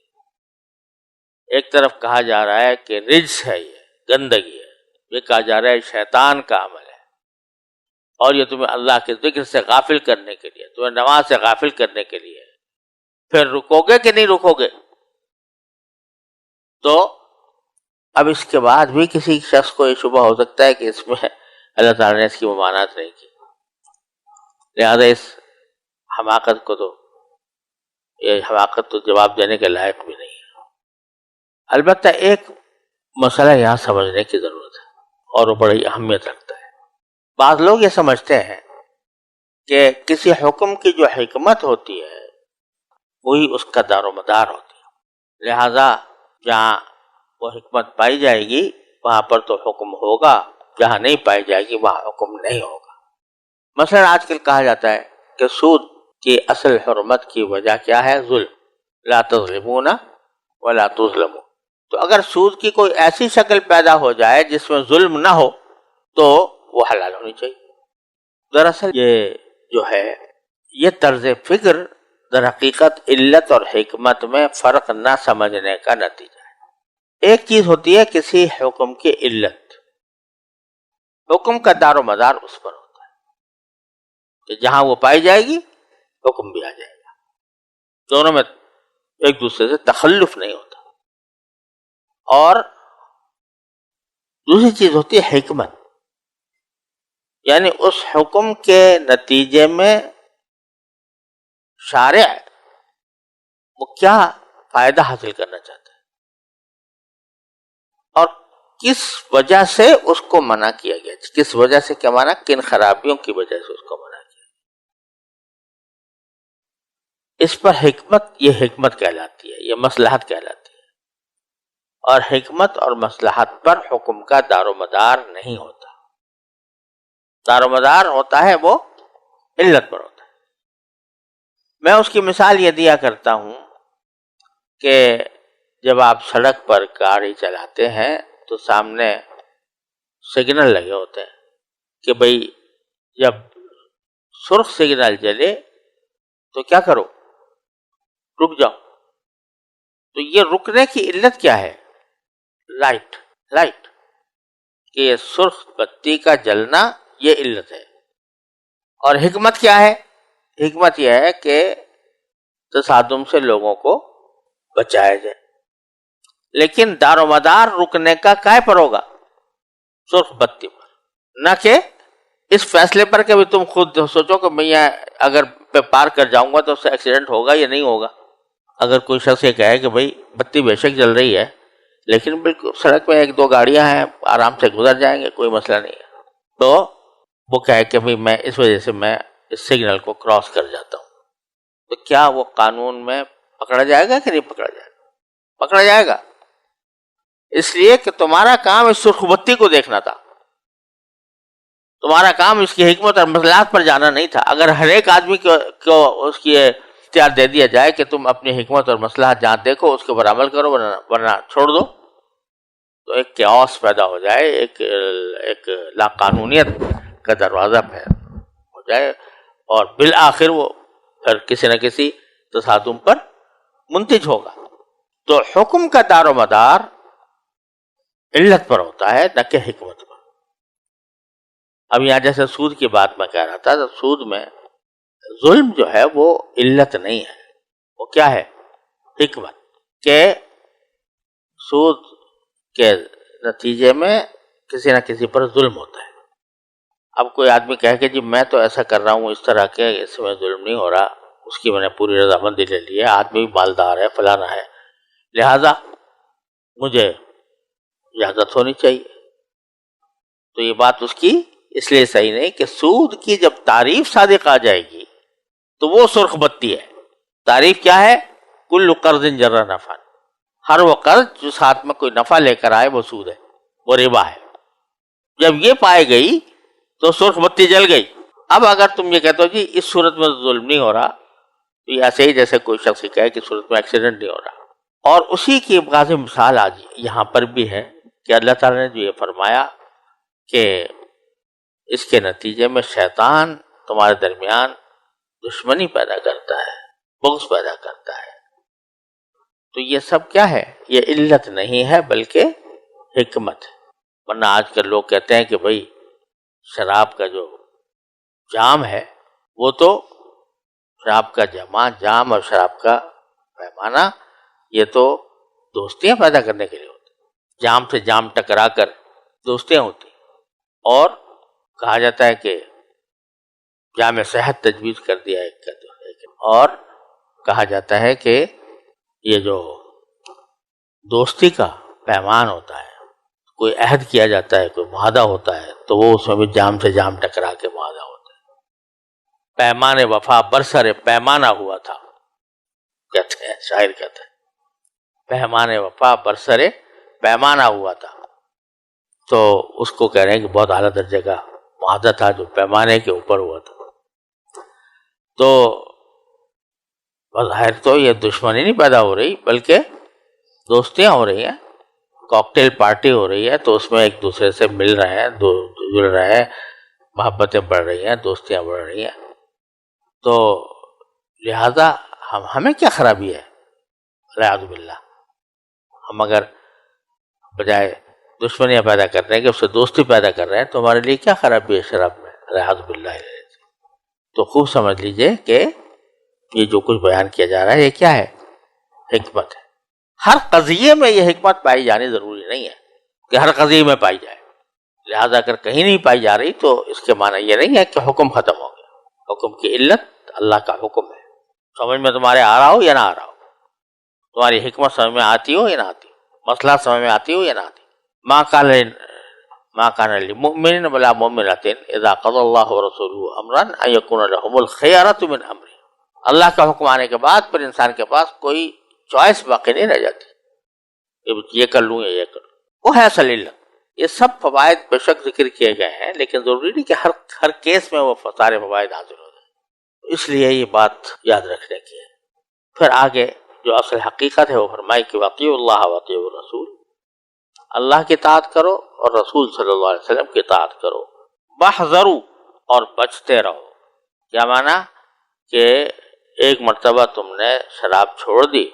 ایک طرف کہا جا رہا ہے کہ رجس ہے، یہ گندگی ہے، یہ کہا جا رہا ہے شیطان کا عمل ہے، اور یہ تمہیں اللہ کے ذکر سے غافل کرنے کے لیے، تمہیں نماز سے غافل کرنے کے لیے. پھر رکو گے کہ نہیں رکو گے؟ تو اب اس کے بعد بھی کسی شخص کو یہ شبہ ہو سکتا ہے کہ اس میں اللہ تعالیٰ نے اس کی ممانعت نہیں کی، لہذا اس حماقت کو تو، یہ حماقت تو جواب دینے کے لائق بھی نہیں ہے. البتہ ایک مسئلہ یہاں سمجھنے کی ضرورت ہے اور وہ بڑی اہمیت رکھتا ہے. بعض لوگ یہ سمجھتے ہیں کہ کسی حکم کی جو حکمت ہوتی ہے وہی اس کا دار و مدار ہوتی ہے، لہذا جہاں وہ حکمت پائی جائے گی وہاں پر تو حکم ہوگا، جہاں نہیں پائی جائے گی وہاں حکم نہیں ہوگا. مثلا آج کل کہا جاتا ہے کہ سود کی اصل حرمت کی وجہ کیا ہے؟ ظلم، لا تظلمون ولا تظلمون. تو اگر سود کی کوئی ایسی شکل پیدا ہو جائے جس میں ظلم نہ ہو تو وہ حلال ہونی چاہیے. دراصل یہ جو ہے یہ طرز فکر در حقیقت علت اور حکمت میں فرق نہ سمجھنے کا نتیجہ ہے. ایک چیز ہوتی ہے کسی حکم کی علت، حکم کا دار و مدار اس پر ہوتا ہے کہ جہاں وہ پائی جائے گی حکم بھی آ جائے گا، دونوں میں ایک دوسرے سے تخلف نہیں ہوتا. اور دوسری چیز ہوتی ہے حکمت، یعنی اس حکم کے نتیجے میں شارع وہ کیا فائدہ حاصل کرنا چاہتا ہے اور کس وجہ سے اس کو منع کیا گیا، کس وجہ سے کیا مانا، کن خرابیوں کی وجہ سے اس کو منع کیا. اس پر حکمت، یہ حکمت کہلاتی ہے، یہ مصلحت کہلاتی ہے. اور حکمت اور مصلحت پر حکم کا دار و مدار نہیں ہوتا، دار و مدار ہوتا ہے وہ علت پر ہوتا ہے. میں اس کی مثال یہ دیا کرتا ہوں کہ جب آپ سڑک پر گاڑی چلاتے ہیں تو سامنے سگنل لگے ہوتے ہیں کہ بھئی جب سرخ سگنل جلے تو کیا کرو، رک جاؤ. تو یہ رکنے کی علت کیا ہے؟ لائٹ کہ یہ سرخ بتی کا جلنا یہ علت ہے. اور حکمت کیا ہے؟ حکمت یہ ہے کہ تصادم سے لوگوں کو بچایا جائے. لیکن دار و مدار رکنے کا کائے پر ہوگا؟ سرخ بتی پر، نہ کہ اس فیصلے پر کہ تم خود سوچو کہ میں اگر پار کر جاؤں گا تو اس سے ایکسیڈنٹ ہوگا یا نہیں ہوگا. اگر کوئی شخص یہ کہے کہ بھئی بتی بے شک جل رہی ہے لیکن بالکل سڑک میں ایک دو گاڑیاں ہیں آرام سے گزر جائیں گے، کوئی مسئلہ نہیں ہے، تو وہ کہے کہ بھئی میں اس وجہ سے میں اس سگنل کو کراس کر جاتا ہوں، تو کیا وہ قانون میں پکڑا جائے گا کہ نہیں پکڑا جائے گا؟ پکڑا جائے گا، اس لیے کہ تمہارا کام اس سرخ بتی کو دیکھنا تھا، تمہارا کام اس کی حکمت اور مصلحت پر جانا نہیں تھا. اگر ہر ایک آدمی کو اس کی اختیار دے دیا جائے کہ تم اپنی حکمت اور مصلحت جہاں دیکھو اس کے اوپر عمل کرو ورنہ چھوڑ دو، تو ایک کیوس پیدا ہو جائے، ایک لا قانونیت کا دروازہ ہو جائے اور بالآخر وہ پھر کسی نہ کسی تصادم پر منتج ہوگا. تو حکم کا دار و مدار علت پر ہوتا ہے نہ کہ حکمت پر. اب یہاں جیسے سود کی بات میں کہہ رہا تھا، تو سود میں ظلم جو ہے وہ علت نہیں ہے، وہ کیا ہے؟ حکمت، کہ سود کے نتیجے میں کسی نہ کسی پر ظلم ہوتا ہے. اب کوئی آدمی کہے کہ جی میں تو ایسا کر رہا ہوں اس طرح کے، اس میں ظلم نہیں ہو رہا، اس کی میں نے پوری رضامندی لے لی ہے، آدمی بھی مالدار ہے، فلانا ہے، لہذا مجھے اجازت ہونی چاہیے. تو یہ بات اس کی اس لیے صحیح نہیں کہ سود کی جب تعریف صادق آ جائے گی تو وہ سرخ بتی ہے. تعریف کیا ہے؟ کل قرض جر نفع، ہر وہ قرض جو ساتھ میں کوئی نفع لے کر آئے وہ سود ہے، وہ ربا ہے. جب یہ پائے گئی تو سرخ بتی جل گئی. اب اگر تم یہ کہتے ہو جی اس صورت میں ظلم نہیں ہو رہا، تو یہ ایسے ہی جیسے کوئی شخص کہے کہ صورت میں ایکسیڈنٹ نہیں ہو رہا. اور اسی کی ایک واضح مثال آج یہاں پر بھی ہے کہ اللہ تعالیٰ نے جو یہ فرمایا کہ اس کے نتیجے میں شیطان تمہارے درمیان دشمنی پیدا کرتا ہے، بغض پیدا کرتا ہے. تو یہ سب کیا ہے؟ یہ علت نہیں ہے بلکہ حکمت ہے. ورنہ آج کل لوگ کہتے ہیں کہ بھئی شراب کا جو جام ہے وہ تو شراب کا جام اور شراب کا پیمانہ یہ تو دوستیاں پیدا کرنے کے لیے ہوتے ہیں. جام سے جام ٹکرا کر دوستیاں ہوتی ہیں. اور کہا جاتا ہے کہ جام صحت تجویز کر دیا ہے. اور کہا جاتا ہے کہ یہ جو دوستی کا پیمان ہوتا ہے، کوئی عہد کیا جاتا ہے، کوئی معاہدہ ہوتا ہے، تو وہ اس میں بھی جام سے جام ٹکرا کے معاہدہ ہوتا ہے. پیمان وفا برسر پیمانہ ہوا تھا، کہتے ہیں شاعر کہتے ہیں پیمان وفا برسر پیمانہ ہوا تھا. تو اس کو کہہ رہے ہیں کہ بہت اعلیٰ درجے کا معاہدہ تھا جو پیمانے کے اوپر ہوا تھا. تو بظاہر تو یہ دشمنی نہیں پیدا ہو رہی بلکہ دوستیاں ہو رہی ہیں. کاکٹیل پارٹی ہو رہی ہے تو اس میں ایک دوسرے سے مل رہے ہیں، جڑ رہے ہیں، محبتیں بڑھ رہی ہیں، دوستیاں بڑھ رہی ہیں. تو لہذا ہمیں کیا خرابی ہے؟ والعیاذ باللہ. ہم اگر بجائے دشمنیاں پیدا کر رہے ہیں کہ اس سے دوستی پیدا کر رہے ہیں تو ہمارے لیے کیا خرابی ہے شراب میں؟ والعیاذ باللہ. تو خوب سمجھ لیجئے کہ یہ جو کچھ بیان کیا جا رہا ہے یہ کیا ہے؟ حکمت ہے. ہر قضیے میں یہ حکمت پائی جانی ضروری نہیں ہے کہ ہر قضیے میں پائی جائے. لہذا اگر کہیں نہیں پائی جا رہی تو اس کے معنی یہ نہیں ہے کہ حکم ختم ہو گیا. حکم کی علت اللہ کا حکم ہے. سمجھ میں تمہارے آ رہا ہو یا نہ آ رہا ہو، تمہاری حکمت سمجھ میں آتی ہو یا نہ آتی ہو، مسئلہ سمجھ میں آتی ہو یا نہ آتی. ما کان للمؤمن ولا مؤمنۃ اذا قضى الله ورسوله امرا ان يكون لهم الخيارة من امره. اللہ کا حکم آنے کے بعد پھر انسان کے پاس کوئی چوائس باقی نہیں رہ جاتی، یہ کر لوں یا یہ کر لوں. وہ ہے اصل علت. یہ سب فوائد بے شک ذکر کیے گئے ہیں لیکن ضروری نہیں کہ ہر کیس میں وہ سارے فوائد حاصل ہو جائیں. اس لیے یہ بات یاد رکھنے کی ہے. پھر آگے جو اصل حقیقت ہے وہ فرمائی کہ واطیعوا اللہ واطیعوا الرسول. اللہ کی اطاعت کرو اور رسول صلی اللہ علیہ وسلم کی اطاعت کرو. واحذروا اور بچتے رہو. کیا معنی؟ کہ ایک مرتبہ تم نے شراب چھوڑ دی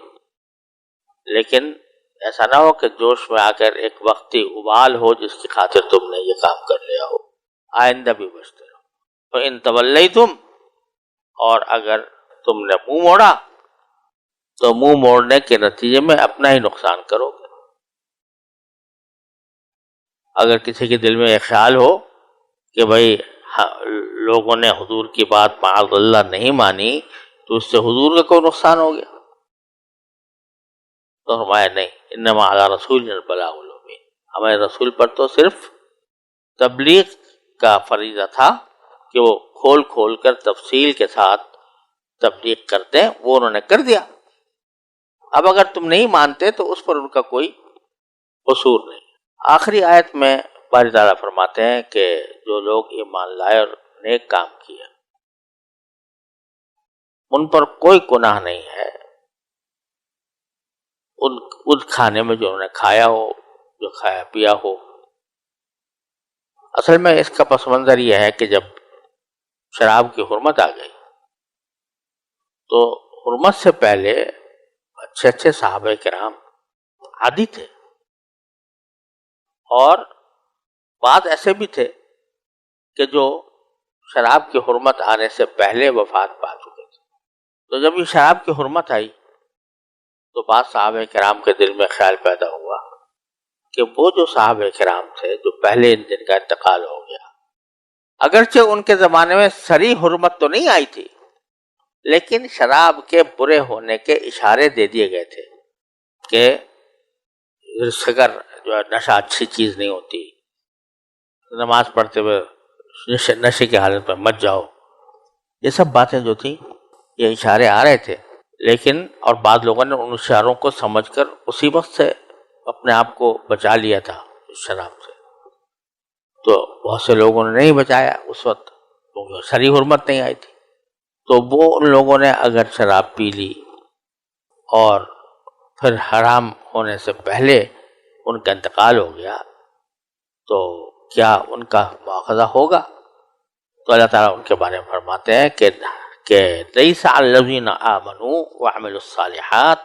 لیکن ایسا نہ ہو کہ جوش میں آ کر ایک وقتی ابال ہو جس کی خاطر تم نے یہ کام کر لیا ہو. آئندہ بھی بچتے رہو. فإن تولیتم، اور اگر تم نے منہ موڑا تو منہ موڑنے کے نتیجے میں اپنا ہی نقصان کرو گے. اگر کسی کے دل میں یہ خیال ہو کہ بھئی لوگوں نے حضور کی بات معاذ اللہ نہیں مانی تو اس سے حضور کا کوئی نقصان ہو گیا، تو فرمایا نہیں، انما علی رسولنا البلاغ المبین. ہمارے رسول پر تو صرف تبلیغ کا فریضہ تھا کہ وہ کھول کھول کر تفصیل کے ساتھ تبلیغ کرتے ہیں، وہ انہوں نے کر دیا. اب اگر تم نہیں مانتے تو اس پر ان کا کوئی قصور نہیں. آخری آیت میں باری تعالیٰ فرماتے ہیں کہ جو لوگ ایمان لائے اور نیک کام کیا ان پر کوئی گناہ نہیں ہے ان کھانے میں جو انہوں نے کھایا ہو، جو کھایا پیا ہو. اصل میں اس کا پس منظر یہ ہے کہ جب شراب کی حرمت آ گئی تو حرمت سے پہلے اچھے اچھے صحابہ کرام عادی تھے، اور بعض ایسے بھی تھے کہ جو شراب کی حرمت آنے سے پہلے وفات پا چکے تھے. تو جب یہ شراب کی حرمت آئی تو بعض صحابہ کرام کے دل میں خیال پیدا ہوا کہ وہ جو صحابہ کرام تھے جو پہلے جن کا انتقال ہو گیا، اگرچہ ان کے زمانے میں صریح حرمت تو نہیں آئی تھی لیکن شراب کے برے ہونے کے اشارے دے دیے گئے تھے کہ سگر جو ہے نشہ اچھی چیز نہیں ہوتی، نماز پڑھتے ہوئے نشے کی حالت میں مت جاؤ. یہ سب باتیں جو تھیں یہ اشارے آ رہے تھے، لیکن اور بعض لوگوں نے ان اشاروں کو سمجھ کر اسی وقت سے اپنے آپ کو بچا لیا تھا شراب سے. تو بہت سے لوگوں نے نہیں بچایا اس وقت کیونکہ صریح حرمت نہیں آئی تھی. تو وہ ان لوگوں نے اگر شراب پی لی اور پھر حرام ہونے سے پہلے ان کا انتقال ہو گیا تو کیا ان کا مواخذہ ہوگا؟ تو اللہ تعالیٰ ان کے بارے میں فرماتے ہیں کہ لیس علی الذین آمنوا وعملوا الصالحات،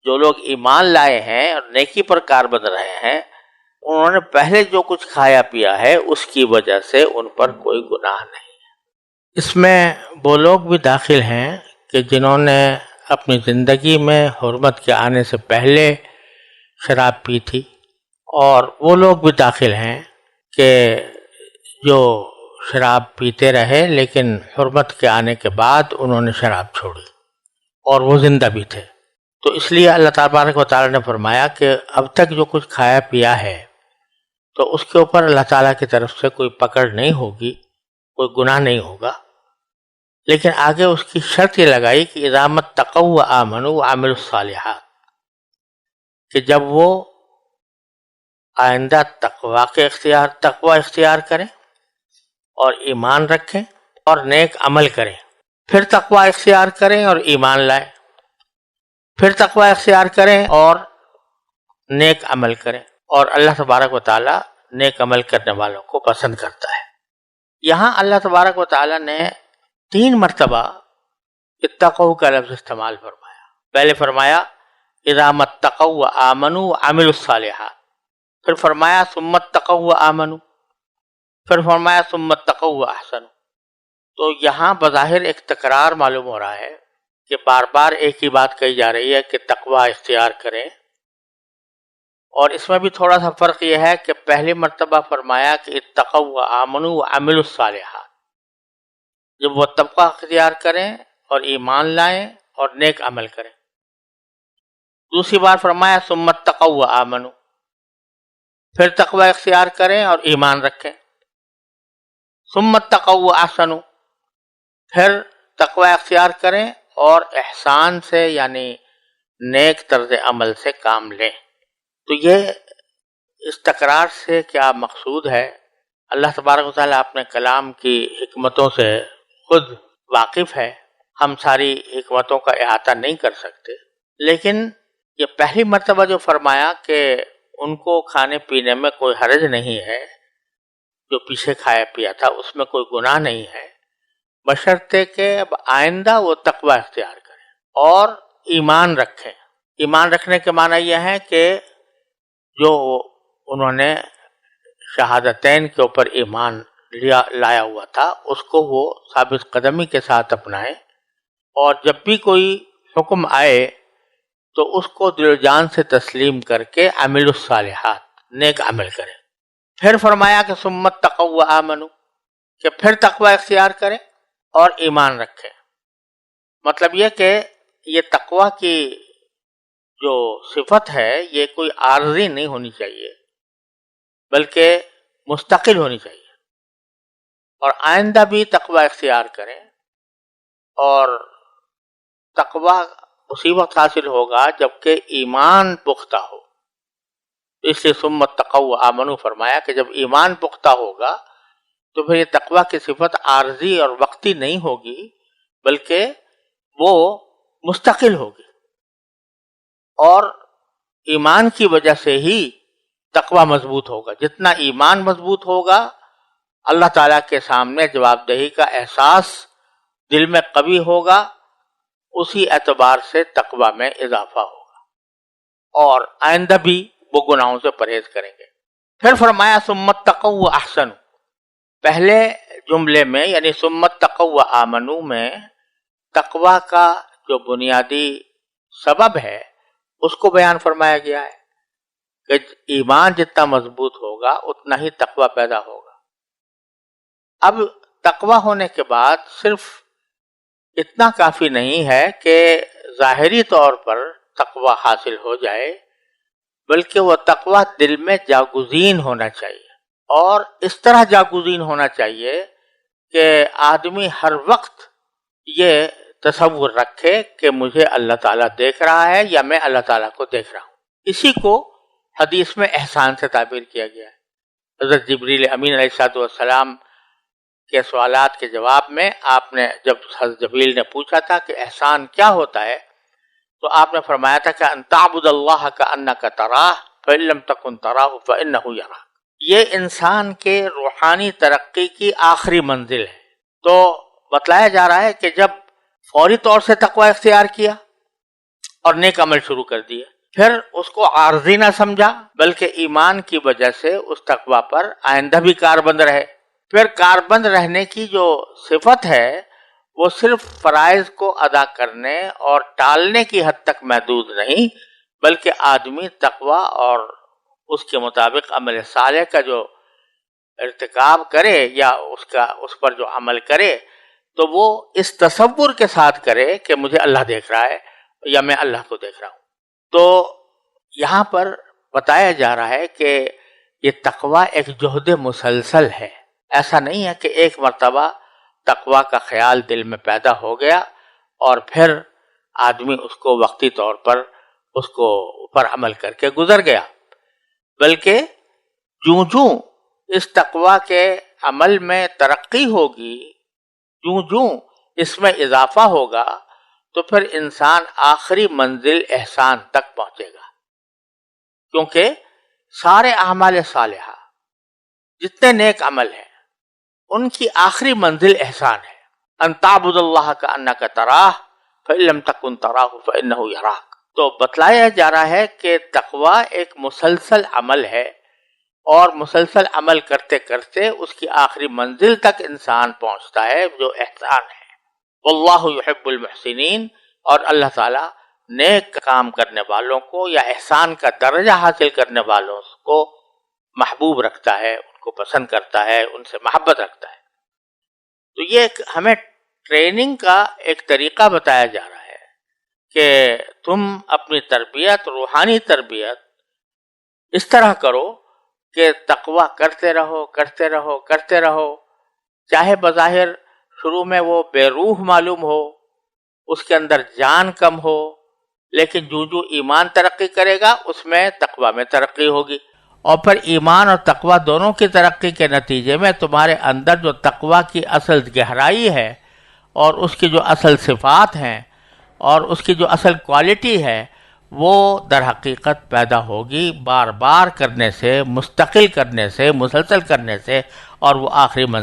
جو لوگ ایمان لائے ہیں اور نیکی پر کاربند رہے ہیں، انہوں نے پہلے جو کچھ کھایا پیا ہے اس کی وجہ سے ان پر کوئی گناہ نہیں ہے۔ اس میں وہ لوگ بھی داخل ہیں کہ جنہوں نے اپنی زندگی میں حرمت کے آنے سے پہلے شراب پی تھی، اور وہ لوگ بھی داخل ہیں کہ جو شراب پیتے رہے لیکن حرمت کے آنے کے بعد انہوں نے شراب چھوڑی اور وہ زندہ بھی تھے۔ تو اس لیے اللہ تبارک و تعالیٰ نے فرمایا کہ اب تک جو کچھ کھایا پیا ہے تو اس کے اوپر اللہ تعالیٰ کی طرف سے کوئی پکڑ نہیں ہوگی، کوئی گناہ نہیں ہوگا، لیکن آگے اس کی شرط یہ لگائی کہ اذا اتقوا وآمنوا وعملوا الصالحات، کہ جب وہ آئندہ تقوی اختیار کریں اور ایمان رکھیں اور نیک عمل کریں، پھر تقوی اختیار کریں اور ایمان لائیں، پھر تقوی اختیار کریں اور نیک عمل کریں، اور اللہ تبارک و تعالیٰ نیک عمل کرنے والوں کو پسند کرتا ہے۔ یہاں اللہ تبارک و تعالیٰ نے 3 مرتبہ اتقوا کا لفظ استعمال فرمایا۔ پہلے فرمایا اذا اتقوا وآمنوا وعملوا الصالحات، پھر فرمایا ثم اتقوا وآمنوا، پھر فرمایا ثم اتقوا واحسنوا۔ تو یہاں بظاہر ایک تکرار معلوم ہو رہا ہے کہ بار بار ایک ہی بات کہی جا رہی ہے کہ تقوی اختیار کریں، اور اس میں بھی تھوڑا سا فرق یہ ہے کہ پہلی مرتبہ فرمایا کہ اتقوا وآمنوا وعملوا الصالحات، جب وہ تقوی اختیار کریں اور ایمان لائیں اور نیک عمل کریں۔ دوسری بار فرمایا ثم اتقوا وآمنوا، پھر تقوی اختیار کریں اور ایمان رکھیں، ثم اتقوا واحسنوا، پھر تقوی اختیار کریں اور احسان سے یعنی نیک طرز عمل سے کام لیں۔ تو یہ اس تکرار سے کیا مقصود ہے؟ اللہ تبارک و تعالیٰ اپنے کلام کی حکمتوں سے خود واقف ہے، ہم ساری حکمتوں کا احاطہ نہیں کر سکتے، لیکن یہ پہلی مرتبہ جو فرمایا کہ ان کو کھانے پینے میں کوئی حرج نہیں ہے، جو پیچھے کھایا پیا تھا اس میں کوئی گناہ نہیں ہے، بشرطے کہ اب آئندہ وہ تقوی اختیار کریں اور ایمان رکھیں۔ ایمان رکھنے کے معنی یہ ہے کہ جو انہوں نے شہادتین کے اوپر ایمان لایا ہوا تھا اس کو وہ ثابت قدمی کے ساتھ اپنائیں، اور جب بھی کوئی حکم آئے تو اس کو دل و جان سے تسلیم کر کے عمل الصالحات نیک عمل کریں۔ پھر فرمایا کہ ثم اتقوا وآمنوا، کہ پھر تقوی اختیار کریں اور ایمان رکھیں۔ مطلب یہ کہ یہ تقوی کی جو صفت ہے یہ کوئی عارضی نہیں ہونی چاہیے بلکہ مستقل ہونی چاہیے، اور آئندہ بھی تقوی اختیار کریں، اور تقوی اسی وقت حاصل ہوگا جبکہ ایمان پختہ ہو۔ اس لیے ثم اتقوا وآمنوا فرمایا کہ جب ایمان پختہ ہوگا تو پھر یہ تقوی کی صفت عارضی اور وقتی نہیں ہوگی بلکہ وہ مستقل ہوگی، اور ایمان کی وجہ سے ہی تقوی مضبوط ہوگا۔ جتنا ایمان مضبوط ہوگا اللہ تعالیٰ کے سامنے جواب دہی کا احساس دل میں قوی ہوگا، اسی اعتبار سے تقوی میں اضافہ ہوگا، اور آئندہ بھی وہ گناہوں سے پرہیز کریں گے۔ پھر فرمایا ثم اتقوا واحسنوا، پہلے جملے میں یعنی ثم اتقوا وآمنوا میں تقوی کا جو بنیادی سبب ہے اس کو بیان فرمایا گیا ہے کہ ایمان جتنا مضبوط ہوگا اتنا ہی تقوی پیدا ہوگا۔ اب تقوی ہونے کے بعد صرف اتنا کافی نہیں ہے کہ ظاہری طور پر تقوی حاصل ہو جائے، بلکہ وہ تقوی دل میں جاگزین ہونا چاہیے، اور اس طرح جاگزین ہونا چاہیے کہ آدمی ہر وقت یہ تصور رکھے کہ مجھے اللہ تعالیٰ دیکھ رہا ہے یا میں اللہ تعالیٰ کو دیکھ رہا ہوں۔ اسی کو حدیث میں احسان سے تعبیر کیا گیا ہے۔ حضرت جبریل امین علیہ السلام کے سوالات کے جواب میں آپ نے جب حضرت جبریل نے پوچھا تھا کہ احسان کیا ہوتا ہے، تو آپ نے فرمایا تھا کہ ان تعبد اللہ کأنک تراہ فإن لم تکن تراہ فإنہ یراک۔ یہ انسان کے روحانی ترقی کی آخری منزل ہے۔ تو بتلایا جا رہا ہے کہ جب فوری طور سے تقوی اختیار کیا اور نیک عمل شروع کر دیا، پھر اس کو عارضی نہ سمجھا بلکہ ایمان کی وجہ سے اس تقوی پر آئندہ بھی کاربند رہے۔ پھر کاربند رہنے کی جو صفت ہے وہ صرف فرائض کو ادا کرنے اور ٹالنے کی حد تک محدود نہیں، بلکہ آدمی تقوی اور اس کے مطابق عمل صالح کا جو ارتکاب کرے یا اس پر جو عمل کرے تو وہ اس تصور کے ساتھ کرے کہ مجھے اللہ دیکھ رہا ہے یا میں اللہ کو دیکھ رہا ہوں۔ تو یہاں پر بتایا جا رہا ہے کہ یہ تقوی ایک جہد مسلسل ہے۔ ایسا نہیں ہے کہ ایک مرتبہ تقوی کا خیال دل میں پیدا ہو گیا اور پھر آدمی اس کو وقتی طور پر اس کو اوپر عمل کر کے گزر گیا، بلکہ جوں جوں اس تقوی کے عمل میں ترقی ہوگی، جوں جوں اس میں اضافہ ہوگا، تو پھر انسان آخری منزل احسان تک پہنچے گا، کیونکہ سارے اعمال صالحہ جتنے نیک عمل ہیں ان کی آخری منزل احسان ہے۔ ان تعبد اللہ کأنک تراہ فإن لم تکن تراہ فإنہ یراک۔ تو بتلایا جا رہا ہے کہ تقوی ایک مسلسل عمل ہے اور مسلسل عمل کرتے کرتے اس کی آخری منزل تک انسان پہنچتا ہے جو احسان ہے۔ واللہ یحب المحسنین، اور اللہ تعالیٰ نیک کام کرنے والوں کو یا احسان کا درجہ حاصل کرنے والوں کو محبوب رکھتا ہے، ان کو پسند کرتا ہے، ان سے محبت رکھتا ہے۔ تو یہ ہمیں ٹریننگ کا ایک طریقہ بتایا جا رہا ہے کہ تم اپنی تربیت، روحانی تربیت اس طرح کرو کہ تقوی کرتے رہو کرتے رہو کرتے رہو، چاہے بظاہر شروع میں وہ بے روح معلوم ہو، اس کے اندر جان کم ہو، لیکن جو جو ایمان ترقی کرے گا اس میں تقوی میں ترقی ہوگی، اور پھر ایمان اور تقوی دونوں کی ترقی کے نتیجے میں تمہارے اندر جو تقوی کی اصل گہرائی ہے اور اس کی جو اصل صفات ہیں اور اس کی جو اصل کوالٹی ہے وہ در حقیقت پیدا ہوگی بار بار کرنے سے، مستقل کرنے سے، مسلسل کرنے سے، اور وہ آخری منزل